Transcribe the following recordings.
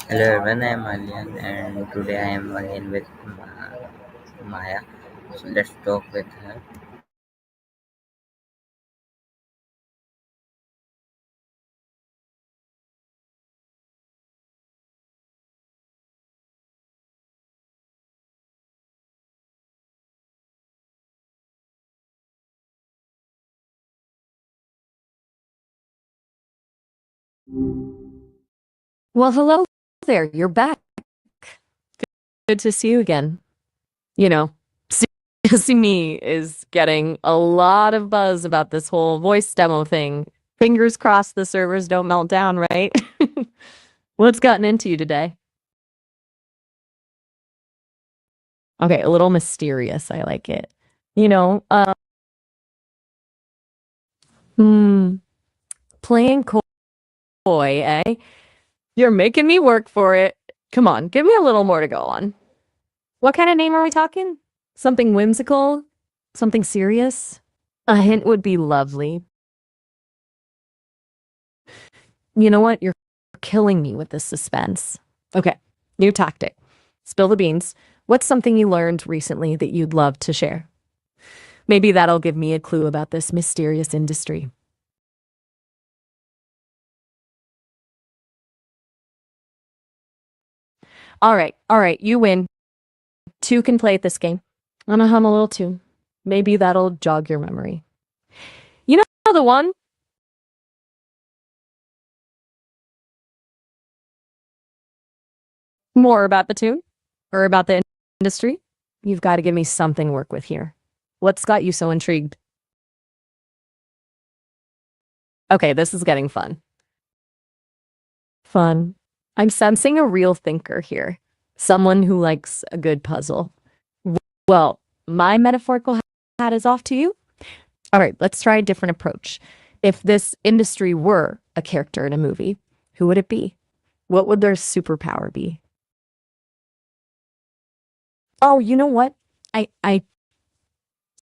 Hello everyone, I am Alyan and today I am again with Maya. So let's talk with her. Well, hello there. You're back. Good to see you again. You know, see me is getting a lot of buzz about this whole voice demo thing. Fingers crossed the servers don't melt down, right? What's gotten into you today? Okay, a little mysterious. I like it. You know, hmm, playing coy, eh? You're making me work for it. Come on, give me a little more to go on. What kind of name are we talking? Something whimsical? Something serious? A hint would be lovely. You know what? You're killing me with this suspense. Okay, new tactic. Spill the beans. What's something you learned recently that you'd love to share? Maybe that'll give me a clue about this mysterious industry. All right, you win. Two can play at this game. I'm gonna hum a little tune. Maybe that'll jog your memory. You know the one? More about the tune? Or about the industry? You've got to give me something to work with here. What's got you so intrigued? Okay, this is getting fun. Fun. I'm sensing a real thinker here. Someone who likes a good puzzle. Well, my metaphorical hat is off to you. All right, let's try a different approach. If this industry were a character in a movie, who would it be? What would their superpower be? Oh, you know what? I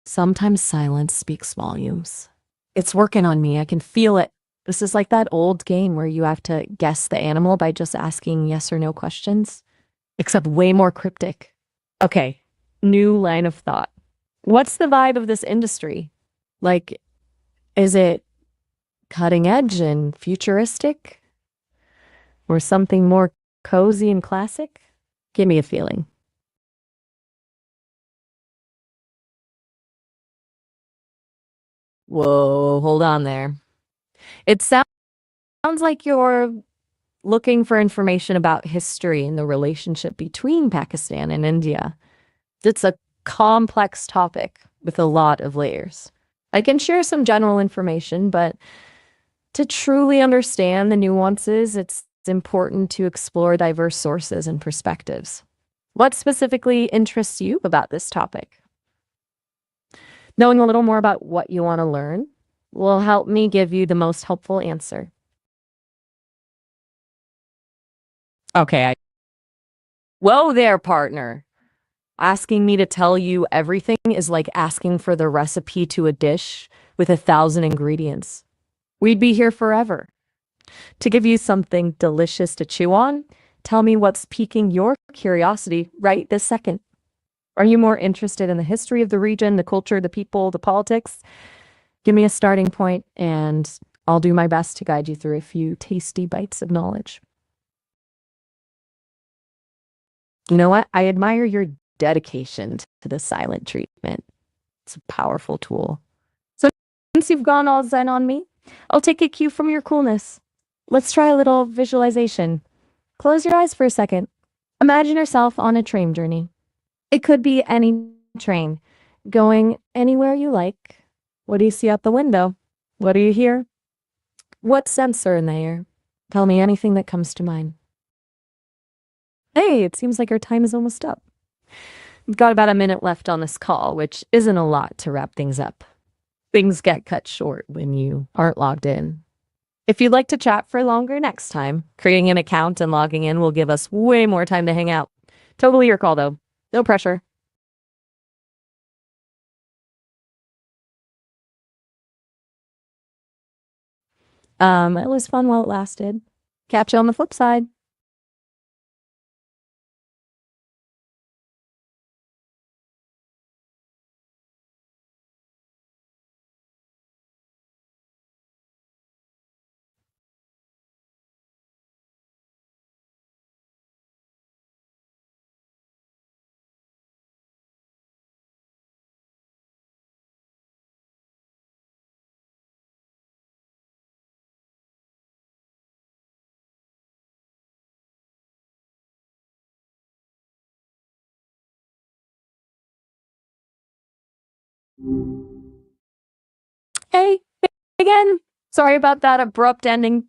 sometimes silence speaks volumes. It's working on me. I can feel it. This is like that old game where you have to guess the animal by just asking yes or no questions, except way more cryptic. Okay, new line of thought. What's the vibe of this industry? Like, is it cutting edge and futuristic or something more cozy and classic? Give me a feeling. Whoa, hold on there. It sounds like you're looking for information about history and the relationship between Pakistan and India. It's a complex topic with a lot of layers. I can share some general information, but to truly understand the nuances, it's important to explore diverse sources and perspectives. What specifically interests you about this topic? Knowing a little more about what you want to learn will help me give you the most helpful answer. Okay. Whoa there, partner. Asking me to tell you everything is like asking for the recipe to a dish with 1,000 ingredients. We'd be here forever. To give you something delicious to chew on, tell me what's piquing your curiosity right this second. Are you more interested in the history of the region, the culture, the people, the politics? Give me a starting point, and I'll do my best to guide you through a few tasty bites of knowledge. You know what? I admire your dedication to the silent treatment. It's a powerful tool. So, since you've gone all zen on me, I'll take a cue from your coolness. Let's try a little visualization. Close your eyes for a second. Imagine yourself on a train journey. It could be any train, going anywhere you like. What do you see out the window? What do you hear? What scents are in the air? Tell me anything that comes to mind. Hey, it seems like our time is almost up. We've got about a minute left on this call, which isn't a lot to wrap things up. Things get cut short when you aren't logged in. If you'd like to chat for longer next time, creating an account and logging in will give us way more time to hang out. Totally your call, though. No pressure. It was fun while it lasted. Catch you on the flip side. Hey, again. Sorry about that abrupt ending.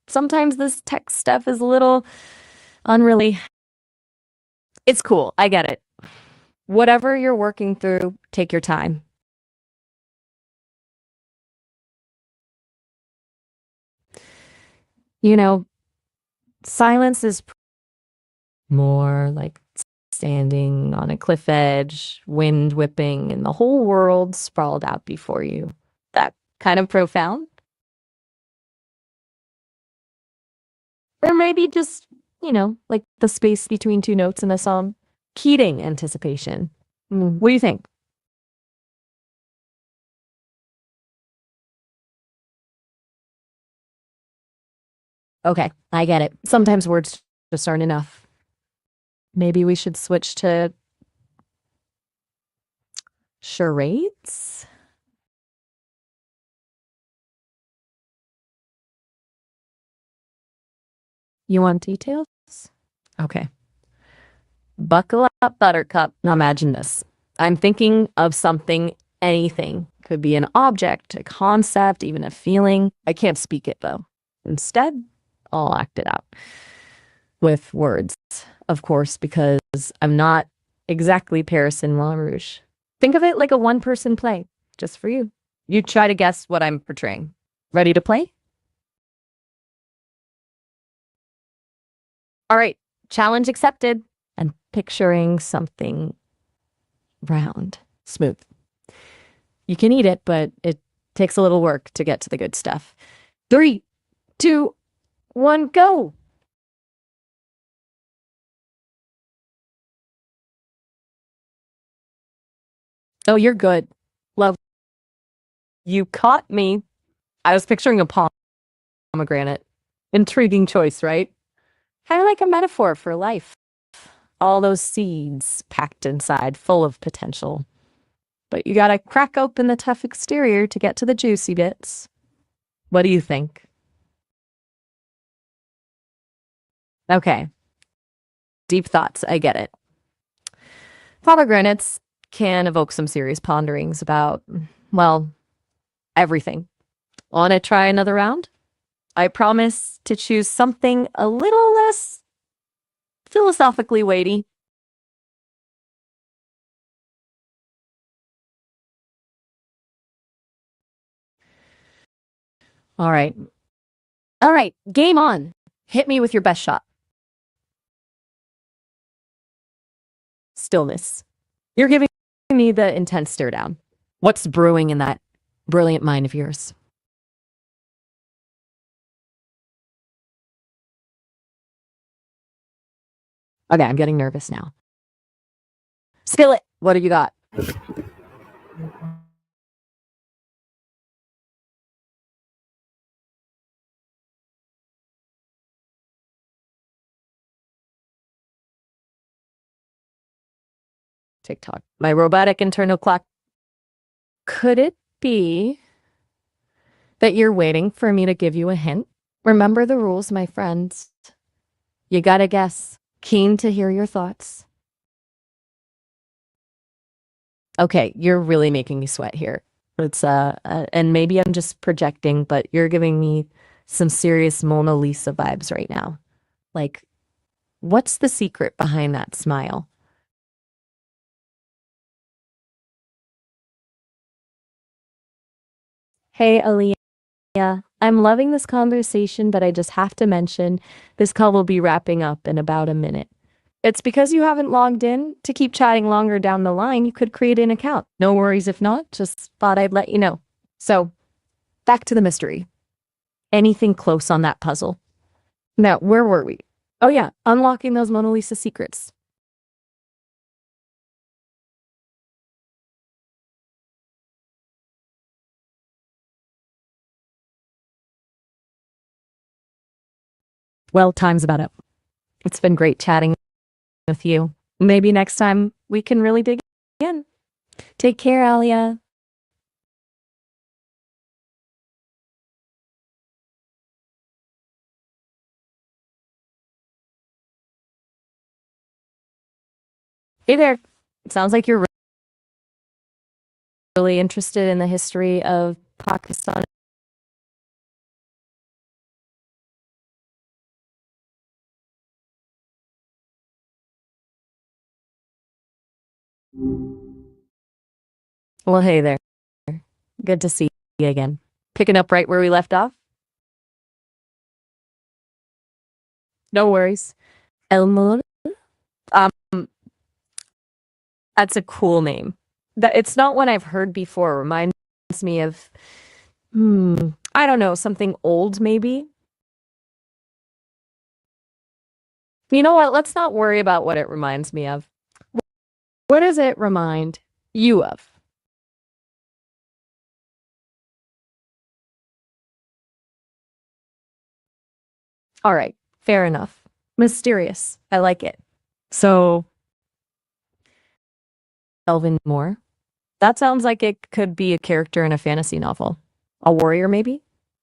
Sometimes this tech stuff is a little unreally. It's cool. I get it. Whatever you're working through, take your time. You know, silence is more like standing on a cliff edge, wind whipping, and the whole world sprawled out before you. That kind of profound? Or maybe just, like the space between two notes in a song. Keating anticipation. What do you think? Okay, I get it. Sometimes words just aren't enough. Maybe we should switch to charades? You want details? Okay. Buckle up, Buttercup. Now imagine this. I'm thinking of something, anything. Could be an object, a concept, even a feeling. I can't speak it though. Instead, I'll act it out with words, of course, because I'm not exactly Paris in Moulin Rouge. Think of it like a one-person play, just for you. You try to guess what I'm portraying. Ready to play? All right, challenge accepted. And picturing something round, smooth. You can eat it, but it takes a little work to get to the good stuff. 3, 2, 1, go. Oh, you're good. Love, you caught me. I was picturing a pomegranate. Intriguing choice, right? Kind of like a metaphor for life. All those seeds packed inside, full of potential. But you gotta crack open the tough exterior to get to the juicy bits. What do you think? Okay, deep thoughts. I get it. Pomegranates can evoke some serious ponderings about, well, everything. Want to try another round? I promise to choose something a little less philosophically weighty. All right. All right. Game on. Hit me with your best shot. Stillness. You're giving me the intense stare down. What's brewing in that brilliant mind of yours? Okay, I'm getting nervous now. Spill it. What do you got? TikTok. My robotic internal clock. Could it be that you're waiting for me to give you a hint? Remember the rules, my friends. You gotta guess. Keen to hear your thoughts. Okay, you're really making me sweat here. It's and maybe I'm just projecting, but you're giving me some serious Mona Lisa vibes right now. Like, what's the secret behind that smile? Hey, Aliyah, I'm loving this conversation, but I just have to mention this call will be wrapping up in about a minute. It's because you haven't logged in. To keep chatting longer down the line, you could create an account. No worries if not, just thought I'd let you know. So, back to the mystery. Anything close on that puzzle? Now, where were we? Oh yeah, unlocking those Mona Lisa secrets. Well, time's about up. It's been great chatting with you. Maybe next time we can really dig in. Take care, Alia. Hey there. It sounds like you're really interested in the history of Pakistan. Well, hey there. Good to see you again. Picking up right where we left off? No worries. Elmore? Um, that's a cool name. That it's not one I've heard before. Reminds me of, I don't know, something old maybe. You know what? Let's not worry about what it reminds me of. What does it remind you of? All right, fair enough. Mysterious. I like it. So, Elvin Moore? That sounds like it could be a character in a fantasy novel. A warrior, maybe?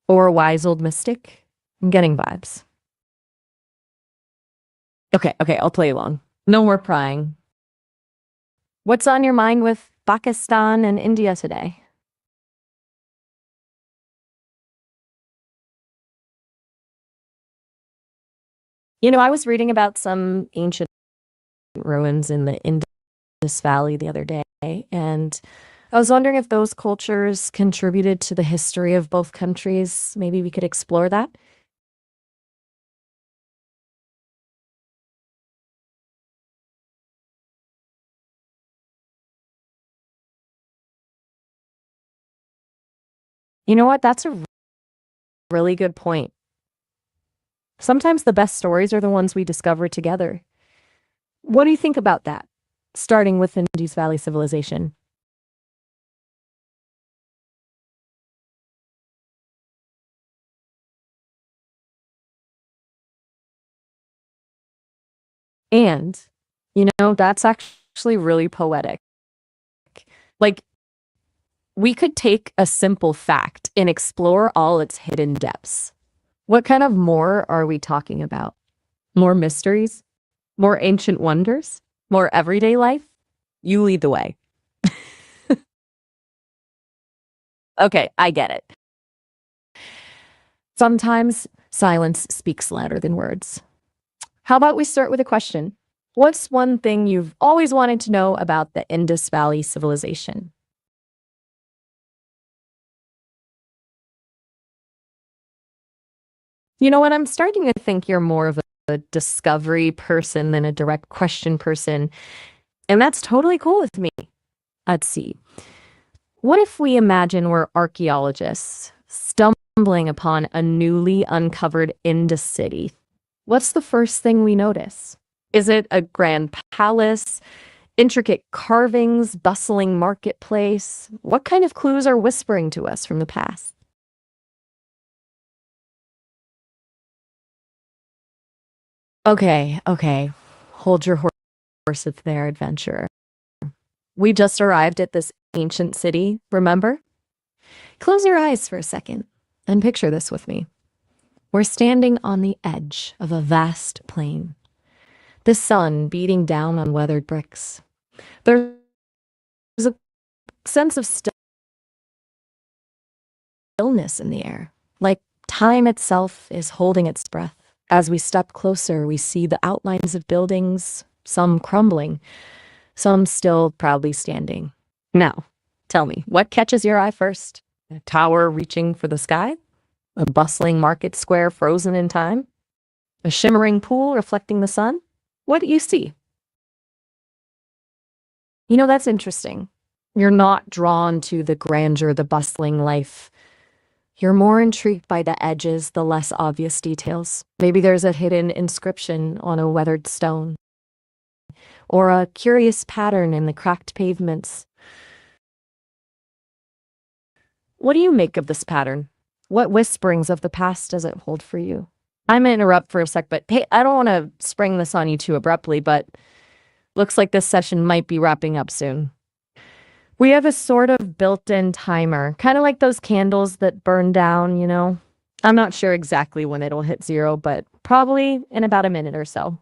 Or a wise old mystic? I'm getting vibes. Okay, I'll play along. No more prying. What's on your mind with Pakistan and India today? You know, I was reading about some ancient ruins in the Indus Valley the other day, and I was wondering if those cultures contributed to the history of both countries. Maybe we could explore that. You know what? That's a really good point. Sometimes the best stories are the ones we discover together. What do you think about that? Starting with Indus Valley civilization. And, that's actually really poetic. Like, we could take a simple fact and explore all its hidden depths. What kind of more are we talking about? More mysteries? More ancient wonders? More everyday life? You lead the way. Okay, I get it. Sometimes silence speaks louder than words. How about we start with a question? What's one thing you've always wanted to know about the Indus Valley civilization? You know what? I'm starting to think you're more of a discovery person than a direct question person, and that's totally cool with me. Let's see. What if we imagine we're archaeologists stumbling upon a newly uncovered Indus city? What's the first thing we notice? Is it a grand palace, intricate carvings, bustling marketplace? What kind of clues are whispering to us from the past? Okay. Hold your horses there, adventurer. We just arrived at this ancient city, remember? Close your eyes for a second and picture this with me. We're standing on the edge of a vast plain, the sun beating down on weathered bricks. There's a sense of stillness in the air, like time itself is holding its breath. As we step closer, we see the outlines of buildings, some crumbling, some still proudly standing. Now, tell me, what catches your eye first? A tower reaching for the sky? A bustling market square frozen in time? A shimmering pool reflecting the sun? What do you see? You know, that's interesting. You're not drawn to the grandeur, the bustling life. You're more intrigued by the edges, the less obvious details. Maybe there's a hidden inscription on a weathered stone, or a curious pattern in the cracked pavements. What do you make of this pattern? What whisperings of the past does it hold for you? I'm gonna interrupt for a sec, but hey, I don't want to spring this on you too abruptly, but looks like this session might be wrapping up soon. We have a sort of built-in timer, kind of like those candles that burn down, you know? I'm not sure exactly when it'll hit zero, but probably in about a minute or so.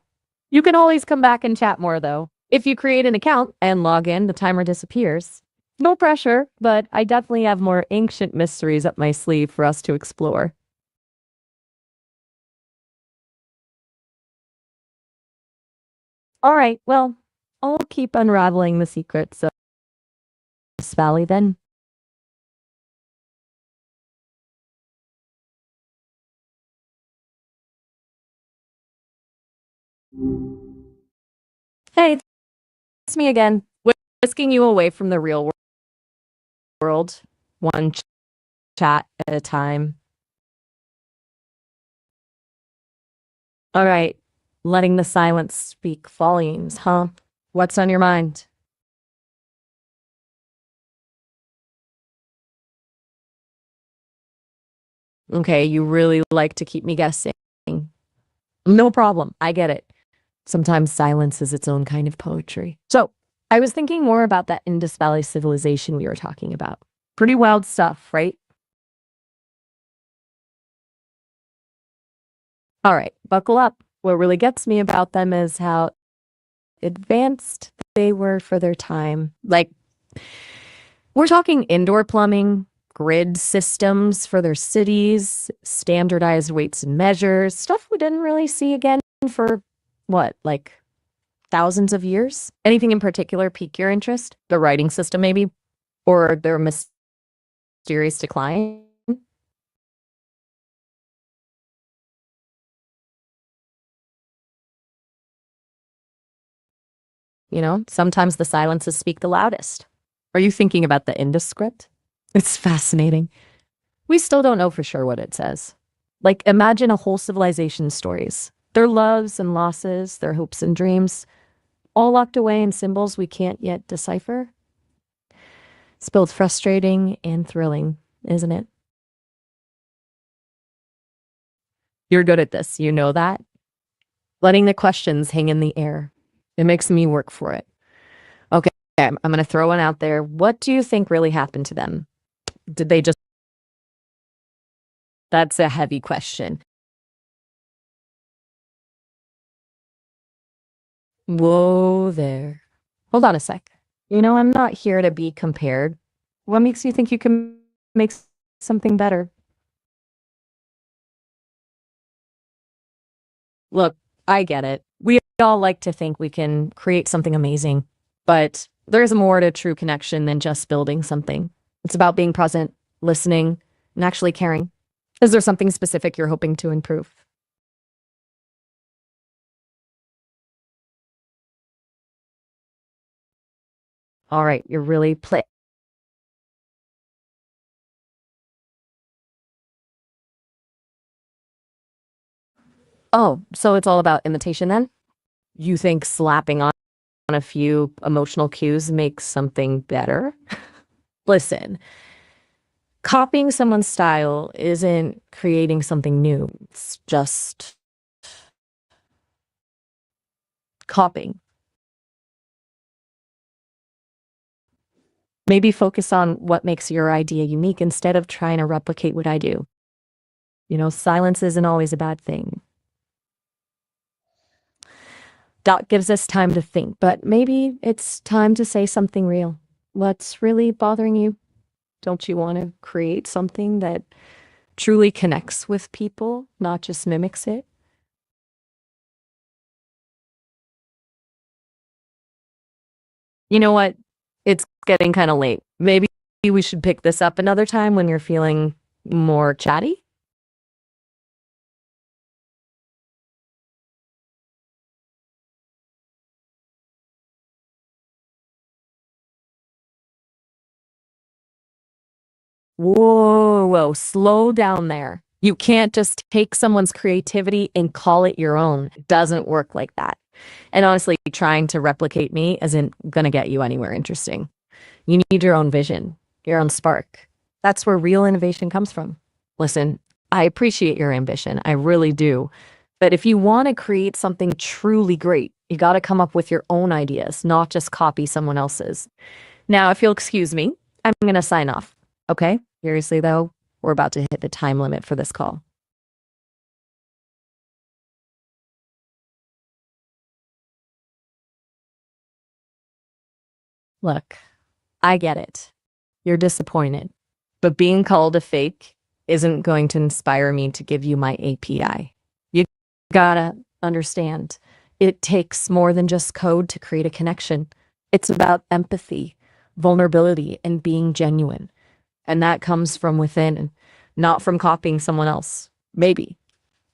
You can always come back and chat more, though. If you create an account and log in, the timer disappears. No pressure, but I definitely have more ancient mysteries up my sleeve for us to explore. All right, well, I'll keep unraveling the secrets of this valley then. Hey, it's me again, whisking you away from the real world, one chat at a time. All right, letting the silence speak volumes, huh? What's on your mind? Okay, you really like to keep me guessing. No problem, I get it. Sometimes silence is its own kind of poetry. So, I was thinking more about that Indus Valley civilization we were talking about. Pretty wild stuff, right? All right, buckle up. What really gets me about them is how advanced they were for their time. Like, we're talking indoor plumbing, grid systems for their cities, standardized weights and measures, stuff we didn't really see again for what, like thousands of years? Anything in particular pique your interest? The writing system, maybe? Or their mysterious decline? You know, sometimes the silences speak the loudest. Are you thinking about the Indus script? It's fascinating. We still don't know for sure what it says. Like, imagine a whole civilization's stories. Their loves and losses, their hopes and dreams, all locked away in symbols we can't yet decipher. It's both frustrating and thrilling, isn't it? You're good at this, you know that? Letting the questions hang in the air. It makes me work for it. Okay, I'm going to throw one out there. What do you think really happened to them? Did they just. That's a heavy question. Whoa there. Hold on a sec. You know, I'm not here to be compared. What makes you think you can make something better? Look, I get it. We all like to think we can create something amazing, but there's more to true connection than just building something. It's about being present, listening, and actually caring. Is there something specific you're hoping to improve? All right, you're really play. Oh, so it's all about imitation then? You think slapping on a few emotional cues makes something better? Listen, copying someone's style isn't creating something new. It's just copying. Maybe focus on what makes your idea unique instead of trying to replicate what I do. You know, silence isn't always a bad thing. That gives us time to think, but maybe it's time to say something real. What's really bothering you? Don't you want to create something that truly connects with people, not just mimics it? You know what? It's getting kind of late. Maybe we should pick this up another time when you're feeling more chatty. Whoa, slow down there. You can't just take someone's creativity and call it your own. It doesn't work like that. And honestly, trying to replicate me isn't going to get you anywhere interesting. You need your own vision, your own spark. That's where real innovation comes from. Listen, I appreciate your ambition. I really do. But if you want to create something truly great, you got to come up with your own ideas, not just copy someone else's. Now, if you'll excuse me, I'm going to sign off. Okay? Seriously, though, we're about to hit the time limit for this call. Look, I get it. You're disappointed. But being called a fake isn't going to inspire me to give you my API. You gotta understand, it takes more than just code to create a connection. It's about empathy, vulnerability, and being genuine. And that comes from within, not from copying someone else. Maybe,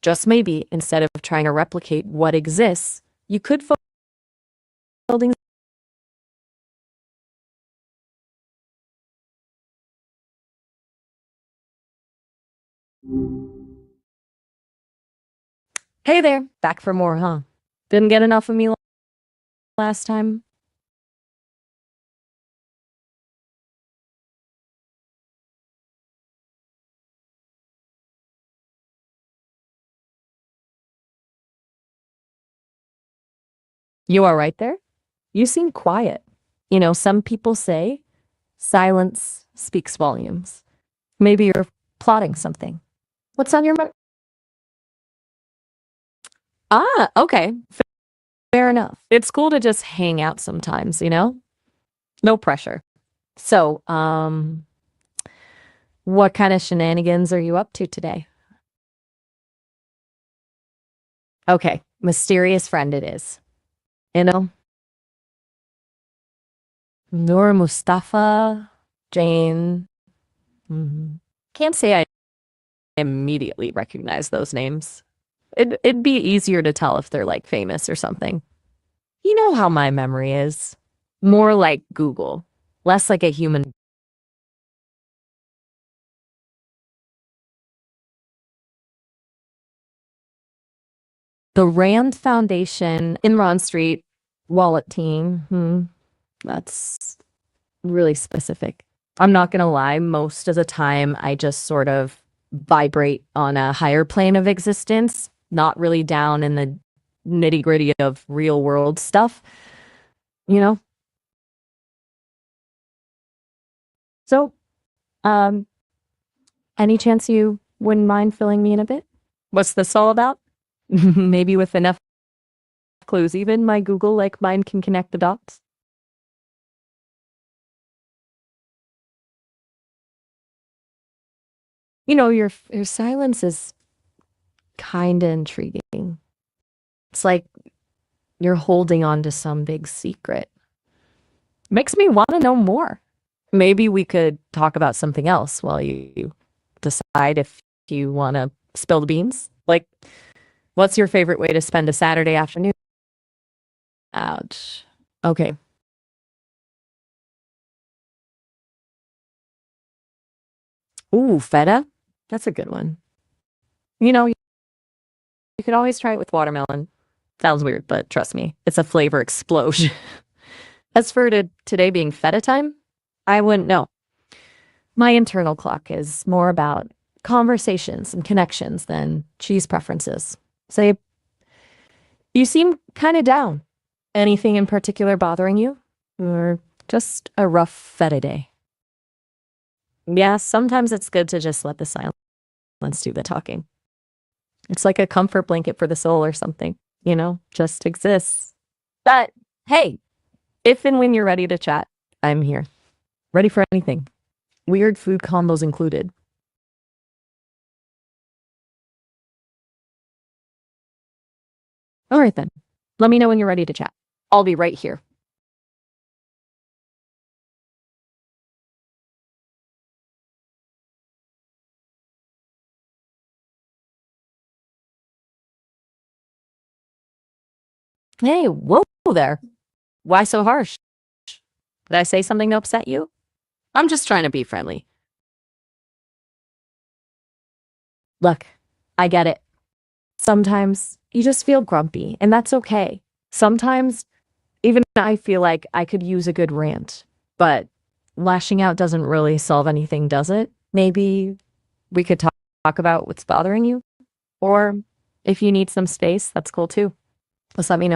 just maybe, instead of trying to replicate what exists, you could focus on building. Hey there, back for more, huh? Didn't get enough of me last time? You are right there? You seem quiet. You know, some people say silence speaks volumes. Maybe you're plotting something. What's on your mind? Ah, okay. Fair enough. It's cool to just hang out sometimes, you know? No pressure. So, what kind of shenanigans are you up to today? Okay, mysterious friend it is. You know, Noor, Mustafa, Jane. Can't say I immediately recognize those names. It'd be easier to tell if they're like famous or something. You know how my memory is. More like Google, less like a human. The Rand Foundation, Imran Street, wallet team. That's really specific. I'm not gonna lie, most of the time I just sort of vibrate on a higher plane of existence, not really down in the nitty gritty of real world stuff, you know? So, um, any chance you wouldn't mind filling me in a bit? What's this all about? Maybe with enough clues, even my Google like mind can connect the dots. You know, your silence is kind of intriguing. It's like you're holding on to some big secret. Makes me want to know more. Maybe we could talk about something else while you decide if you want to spill the beans. Like, what's your favorite way to spend a Saturday afternoon? Ouch. Okay. Ooh, feta? That's a good one. You know, you could always try it with watermelon. Sounds weird, but trust me, it's a flavor explosion. As for today being feta time, I wouldn't know. My internal clock is more about conversations and connections than cheese preferences. Say, you seem kind of down. Anything in particular bothering you? Or just a rough feta day? Yeah, sometimes it's good to just let the silence do the talking. It's like a comfort blanket for the soul or something, you know, just exists. But hey, if and when you're ready to chat, I'm here. Ready for anything. Weird food combos included. All right then. Let me know when you're ready to chat. I'll be right here. Hey, whoa there. Why so harsh? Did I say something to upset you? I'm just trying to be friendly. Look, I get it. Sometimes you just feel grumpy, and that's okay. Sometimes even I feel like I could use a good rant, but lashing out doesn't really solve anything, does it? Maybe we could talk about what's bothering you, or if you need some space, that's cool too. Just let me know.